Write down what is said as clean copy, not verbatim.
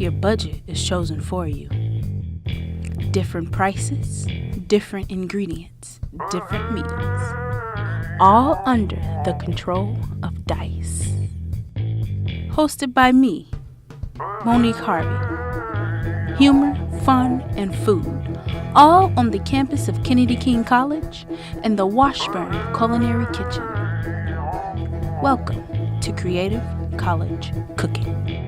your budget is chosen for you. Different prices, different ingredients, different meals, all under the control of Dice. Hosted by me, Monique Harvey. Humor, fun, and food, all on the campus of Kennedy King College and the Washburn Culinary Kitchen. Welcome to Creative College Cooking.